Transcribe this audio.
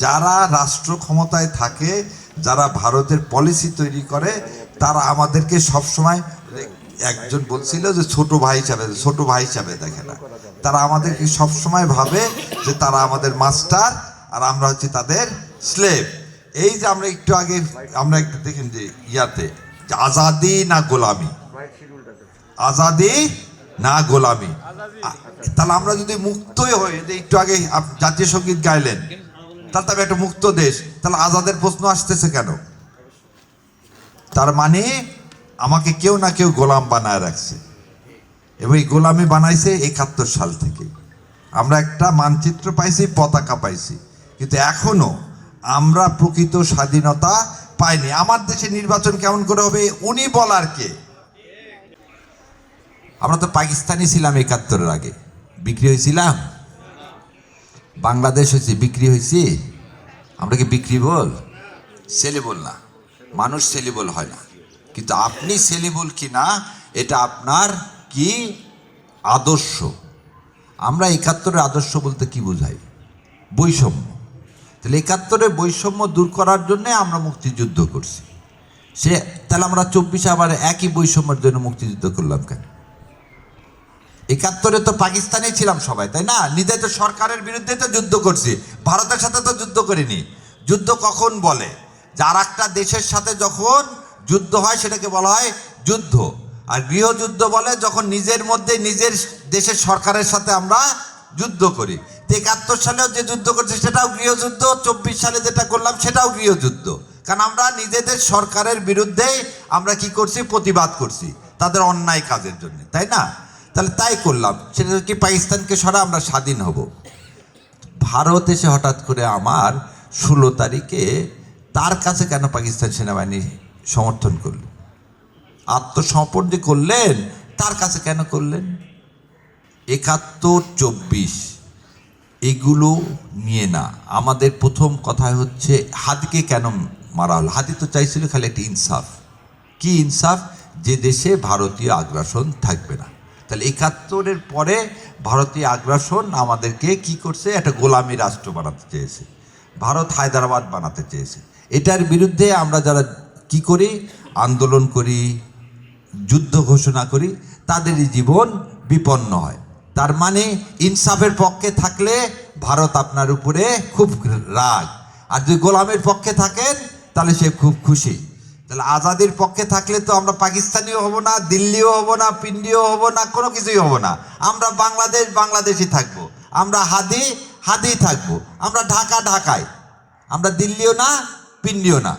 যারা রাষ্ট্র ক্ষমতায় থাকে, যারা ভারতের পলিসি তৈরি করে, তারা আমাদেরকে সবসময়, একজন বলছিল যে ছোট ভাই হিসাবে দেখে না, তারা আমাদেরকে সবসময় ভাবে যে তারা আমাদের মাস্টার আর আমরা হচ্ছে তাদের স্লেভ। এই যে আমরা একটু আগে আমরা একটু দেখেন যে ইয়াতে আজাদি না গোলামি, আজাদি না গোলামি, তাহলে আমরা যদি মুক্তই হই, যে একটু আগে জাতীয় সঙ্গীত গাইলেন, তাহলে তবে একটা মুক্ত দেশ, তাহলে আজাদের প্রশ্ন আসতেছে কেন? তার মানে আমাকে কেউ না কেউ গোলাম বানায় রাখছে, এবং এই গোলামি বানাইছে 71 সাল থেকে। আমরা একটা মানচিত্র পাইছি, পতাকা পাইছি, কিন্তু এখনো আমরা প্রকৃত স্বাধীনতা পাইনি। আমার দেশে নির্বাচন কেমন করে হবে উনি বলার কে? আমরা তো পাকিস্তানি ছিলাম 71-এর আগে, বিক্রি হয়েছিলাম। বাংলাদেশ হয়েছে, বিক্রি হয়েছি। আমরা কি বিক্রি বল? সেলেবল না, মানুষ সেলেবল হয় না, কিন্তু আপনি সেলেবল কি না এটা আপনার কি আদর্শ। আমরা 71-এর আদর্শ বলতে কি বোঝাই? বৈষম্য। তাহলে 71-এর বৈষম্য দূর করার জন্য আমরা মুক্তিযুদ্ধ করছি। তাহলে আমরা 24-এ আবার একই বৈষম্যের জন্য মুক্তিযুদ্ধ করলাম কেন? 71-এ তো পাকিস্তানে ছিলাম সবাই, তাই না? নিজেদের সরকারের বিরুদ্ধে তো যুদ্ধ করছি, ভারতের সাথে তো যুদ্ধ করিনি। যুদ্ধ কখন বলে? যার একটা দেশের সাথে যখন যুদ্ধ হয় সেটাকে বলা হয় যুদ্ধ। আর গৃহযুদ্ধ বলে যখন নিজের মধ্যে নিজের দেশের সরকারের সাথে আমরা যুদ্ধ করি। 71 সালেও যে যুদ্ধ করছি সেটাও গৃহযুদ্ধ, 24 সালে যেটা করলাম সেটাও গৃহযুদ্ধ। কারণ আমরা নিজেদের সরকারের বিরুদ্ধে আমরা কি করছি? প্রতিবাদ করছি তাদের অন্যায় কাজের জন্য, তাই না? তাহলে তাই করলাম, সেটা কি পাকিস্তানকে সরা আমরা স্বাধীন হব। ভারত এসে হঠাৎ করে আমার 16 তারিখে তার কাছে কেন পাকিস্তান সেনাবাহিনী সমর্থন করল? আত্মসমর্পণ যে করলেন, তার কাছে কেন করলেন? 71-24 এগুলো নিয়ে না। আমাদের প্রথম কথা হচ্ছে হাদিকে কেন মারা হলো? হাদি তো চাইছিল খালি একটা ইনসাফ। কি ইনসাফ? যে দেশে ভারতীয় আগ্রাসন থাকবে না। তাহলে 71-এর পরে ভারতীয় আগ্রাসন আমাদেরকে কি করছে? একটা গোলামী রাষ্ট্র বানাতে চেয়েছে, ভারত হায়দ্রাবাদ বানাতে চেয়েছে। এটার বিরুদ্ধে আমরা যারা কি করি? আন্দোলন করি, যুদ্ধ ঘোষণা করি, তাদেরই জীবন বিপন্ন হয়। তার মানে ইনসাফের পক্ষে থাকলে ভারত আপনার উপরে খুব রাগ, আর যদি গোলামের পক্ষে থাকেন তাহলে সে খুব খুশি। তাহলে আজাদির পক্ষে থাকলে তো আমরা পাকিস্তানিও হব না, দিল্লিও হব না, পিন্ডিও হব না, কোনো কিছুই হব না। আমরা বাংলাদেশই থাকবো, আমরা হাদি থাকবো, আমরা ঢাকায়, আমরা দিল্লিও না, পিন্ডিও না।